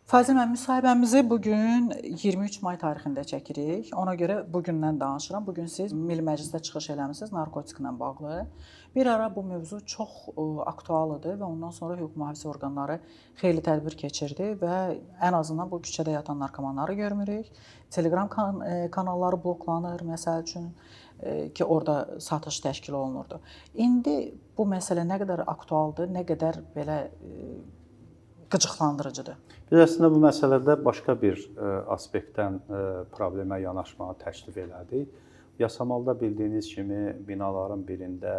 Fazil müəllim, müsahibəmizi bugün 23 may tarixində çəkirik. Ona görə bugündən danışıram. Bugün siz Milli Məclisdə çıxış eləmisiniz narkotiklə bağlı. Bir ara bu mövzu çox aktual idi və ondan sonra hüquq mühafizə orqanları xeyli tədbir keçirdi və ən azından bu küçədə yatan narkomanları görmürük. Telegram kanalları bloklanır, məsəl üçün ki, orada satış təşkil olunurdu. İndi bu məsələ nə qədər aktualdır, nə qədər belə qıcıqlandırıcıdır? Biz əslində bu məsələdə başqa bir aspektdən problemə yanaşmağı təklif elədik. Yasamalda bildiyiniz kimi binaların birində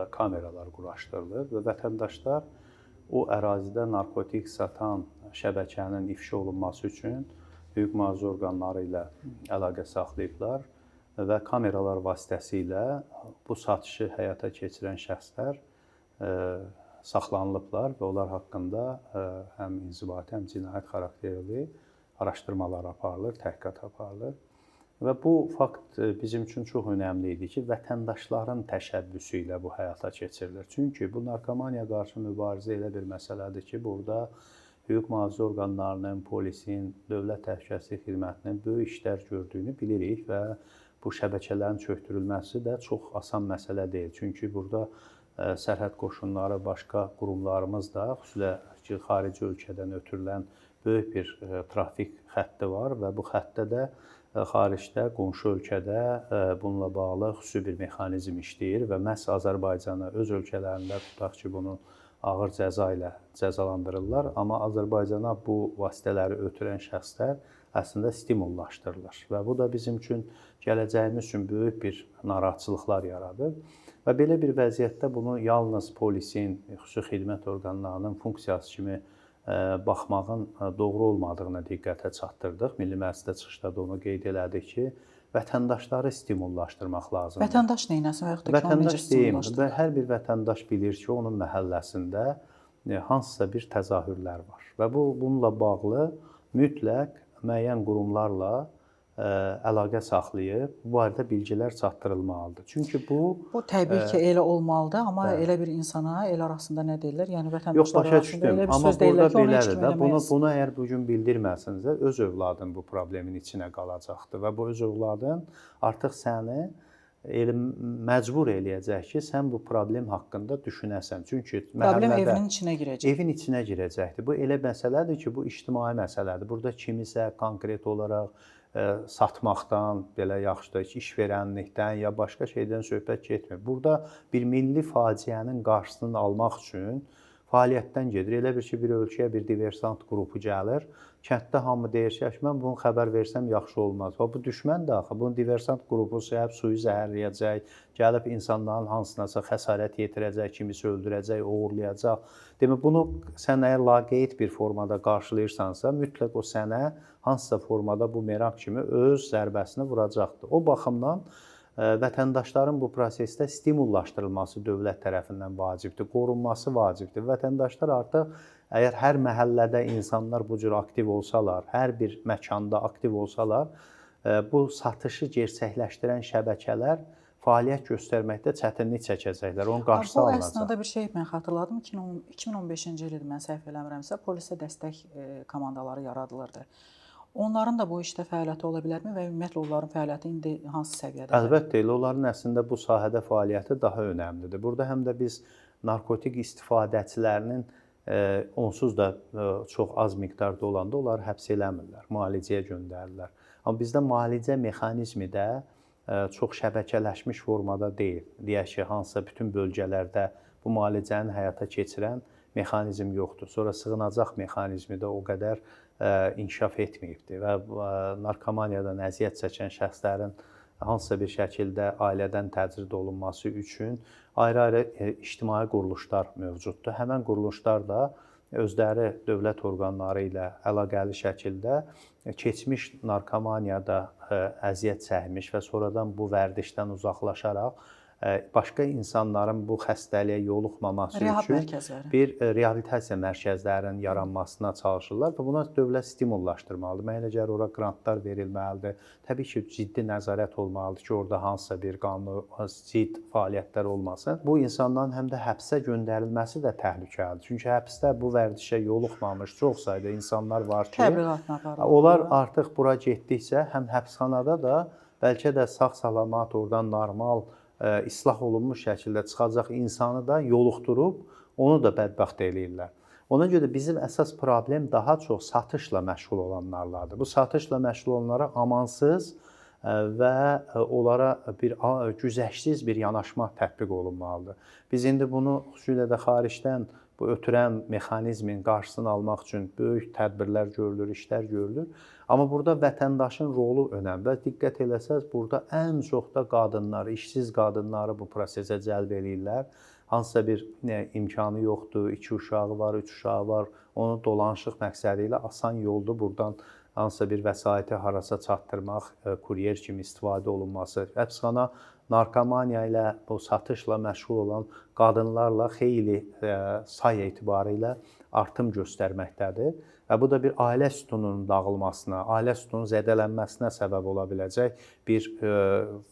kameralar quraşdırılır və vətəndaşlar o ərazidə narkotik satan şəbəkənin ifşa olunması üçün hüquq mühafizə orqanları ilə əlaqə saxlayıblar və kameralar vasitəsilə bu satışı həyata keçirən şəxslər saxlanılıblar və onlar haqqında həm inzibati, həm cinayət xarakterli araşdırmalar aparılır, təhqiqat aparılır. Və bu fakt bizim üçün çox önəmli idi ki, vətəndaşların təşəbbüsü ilə bu həyata keçirilir. Çünki bu narkomaniya qarşı mübarizə elə bir məsələdir ki, burada hüquq mühafizə orqanlarının, polisin, dövlət təhlükəsizlik xidmətinin böyük işlər gördüyünü bilirik və bu şəbəkələrin çökdürülməsi də çox asan məsələ deyil. Çünki burada sərhəd qoşunları, başqa qurumlarımız da, xüsusilə ki, xarici ölkədən ötürülən böyük bir trafik xətti var və bu xəttdə də xaricdə, qonşu ölkədə bununla bağlı xüsusi bir mexanizm işləyir və məhz Azərbaycana öz ölkələrində tutaq ki, bunu ağır cəza ilə cəzalandırırlar, amma Azərbaycana bu vasitələri ötürən şəxslər əslində stimullaşdırılır və bu da bizim üçün gələcəyimiz üçün böyük bir narahatçılıqlar yaradır. Və belə bir vəziyyətdə bunu yalnız polisin, xüsusi xidmət orqanlarının funksiyası kimi baxmağın doğru olmadığına diqqətə çatdırdıq. Milli Məclisdə çıxışda da onu qeyd elədik ki, vətəndaşları stimullaşdırmaq lazımdır. Vətəndaş neynəsin və yaxud da ki, onu necə stimullaşdırır? Hər bir vətəndaş bilir ki, onun məhəlləsində hansısa bir təzahürlər var və bununla bağlı mütləq müəyyən qurumlarla əlaqə saxlayıb, bu barədə bilgilər çatdırılmalıdır. Çünki bu təbii ki, elə olmalıdır, amma elə bir insana el arasında nə deyirlər? Yəni vətəndaşlar başa arasında düşdüm, elə bir amma söz deyirlər ki, onu heç belədir kim də. eləməz. Bunu əgər bu gün bildirməsinizsə, öz övladın bu problemin içinə qalacaqdır və bu öz övladın artıq səni məcbur eləyəcək ki, sən bu problem haqqında düşünəsən. Çünki problem evinin içinə girəcək. Evin içinə girəcəkdir. Bu elə məsələdir ki, bu ictimai məsələdir. Burada kimisə konkret olaraq satmaqdan, belə yaxşı da işverənlikdən ya başqa şeydən söhbət getmir. Burada bir milli faciənin qarşısını almaq üçün fəaliyyətdən gedir. Elə bir ki, bir ölkəyə bir diversant qrupu gəlir. Kənddə hamı deyir ki, mən bunu xəbər versəm yaxşı olmaz. Bu düşməndir axı. Bunun diversant qrupu səhəb suyu zəhərləyəcək, gəlib insanların hansınasa xəsarət yetirəcək, kimisi öldürəcək, oğurlayacaq. Demək, bunu sən əgər laqeyd bir formada qarşılayırsansa, mütləq o sənə hansısa formada bu merak kimi öz zərbəsini vuracaqdır. O baxımdan vətəndaşların bu prosesdə stimullaşdırılması dövlət tərəfindən vacibdir, qorunması vacibdir. Vətəndaşlar artıq əgər hər məhəllədə insanlar bu cür aktiv olsalar, hər bir məkanda aktiv olsalar, bu satışı gerçəkləşdirən şəbəkələr fəaliyyət göstərməkdə çətinlik çəkəcəklər, onun qarşısı alınacaq. Bu əsnada bir şey mən xatırladım, 2015-ci il idi, mən səhv eləmirəmsə, polisə dəstək komandaları yaradılırdı. Onların da bu işdə fəaliyyəti ola bilərmi və ümumiyyətlə onların fəaliyyəti indi hansı səviyyədədir? Əlbəttə, elə onların əslində bu sahədə fəaliyyəti daha önəmlidir. Burada həm də biz narkotik istifadəçilərinin onsuz da çox az miqdarda olanda onları həbs eləmirlər, müalicəyə göndərirlər. Amma bizdə müalicə mexanizmi də çox şəbəkələşmiş formada deyil. Deyək ki, hansısa bütün bölgələrdə bu müalicəni həyata keçirən mexanizm yoxdur. Sonra sığınacaq mexanizmi də o qədər inkişaf etməyibdir və narkomaniyadan əziyyət çəkən şəxslərin hansısa bir şəkildə ailədən təcrid olunması üçün ayrı-ayrı ictimai quruluşlar mövcuddur. Həmən quruluşlar da özləri dövlət orqanları ilə əlaqəli şəkildə keçmiş narkomaniyada əziyyət çəkmiş və sonradan bu vərdişdən uzaqlaşaraq başqa insanların bu xəstəliyə yoluxmaması Rehab üçün mərkəzləri. bir reabilitasiya mərkəzlərinin yaranmasına çalışırlar və buna dövlət stimullaşdırmalıdır. Mənə elə gəlir ora qrantlar verilməlidir. Təbii ki, ciddi nəzarət olmalıdır ki, orada hansısa bir qanuna zidd fəaliyyətlər olmasın. Bu insanların həm də həbsə göndərilməsi də təhlükəlidir. Çünki həbsdə bu vərdişə yoluxmamış çox sayda insanlar var ki, Təbliğatına aparılır. onlar artıq bura getdikcə həm həbsxanada da bəlkə də sağ-salamat oradan normal islah olunmuş şəkildə çıxacaq insanı da yoluxdurub onu da bədbəxt eləyirlər. Ona görə bizim əsas problem daha çox satışla məşğul olanlardır. Bu satışla məşğul olanlara amansız və onlara bir güzəştsiz bir yanaşma tətbiq olunmalıdır. Biz indi bunu xüsusilə də xaricdən bu ötürən mexanizmin qarşısını almaq üçün böyük tədbirlər görülür, işlər görülür. Amma burada vətəndaşın rolu önəmli. Diqqət eləsəz, burada ən çox da qadınları, işsiz qadınları bu prosesə cəlb eləyirlər. Hansısa bir imkanı yoxdur, 2 uşağı var, 3 uşağı var, onu dolanışıq məqsədi ilə asan yoldur buradan hansısa bir vəsaiti harasa çatdırmaq, kuryer kimi istifadə olunması. Həbsxana narkomaniya ilə, bu satışla məşğul olan qadınlarla xeyli say etibarı ilə artım göstərməkdədir. Və bu da bir ailə sütununun dağılmasına, ailə sütununun zədələnməsinə səbəb ola biləcək bir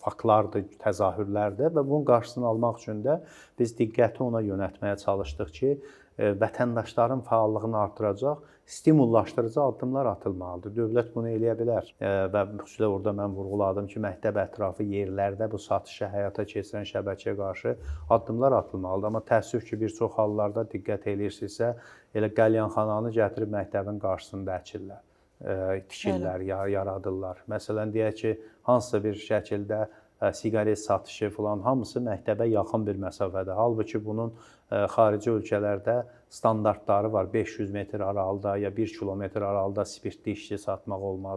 faktlardır, təzahürlərdir və bunun qarşısını almaq üçün də biz diqqəti ona yönəltməyə çalışdıq ki, vətəndaşların fəallığını artıracaq, stimullaşdırıcı addımlar atılmalıdır. Dövlət bunu eləyə bilər və xüsusilə orada mən vurğuladım ki, məktəb ətrafı yerlərdə bu satışı həyata keçirən şəbəkəyə qarşı addımlar atılmalıdır. Amma təəssüf ki, bir çox hallarda diqqət eləyirsinizsə, elə qəlyanxananı gətirib məktəbin qarşısında əkirlər, tikirlər, yaradırlar. Məsələn, deyək ki, hansısa bir şəkildə siqaret satışı falan hamısı məktəbə yaxın bir məsafədə. Halbuki bunun xarici ölkələrdə standartları var. 500 metr aralıda ya 1 kilometr aralıda spirtli içki satmaq olmaz.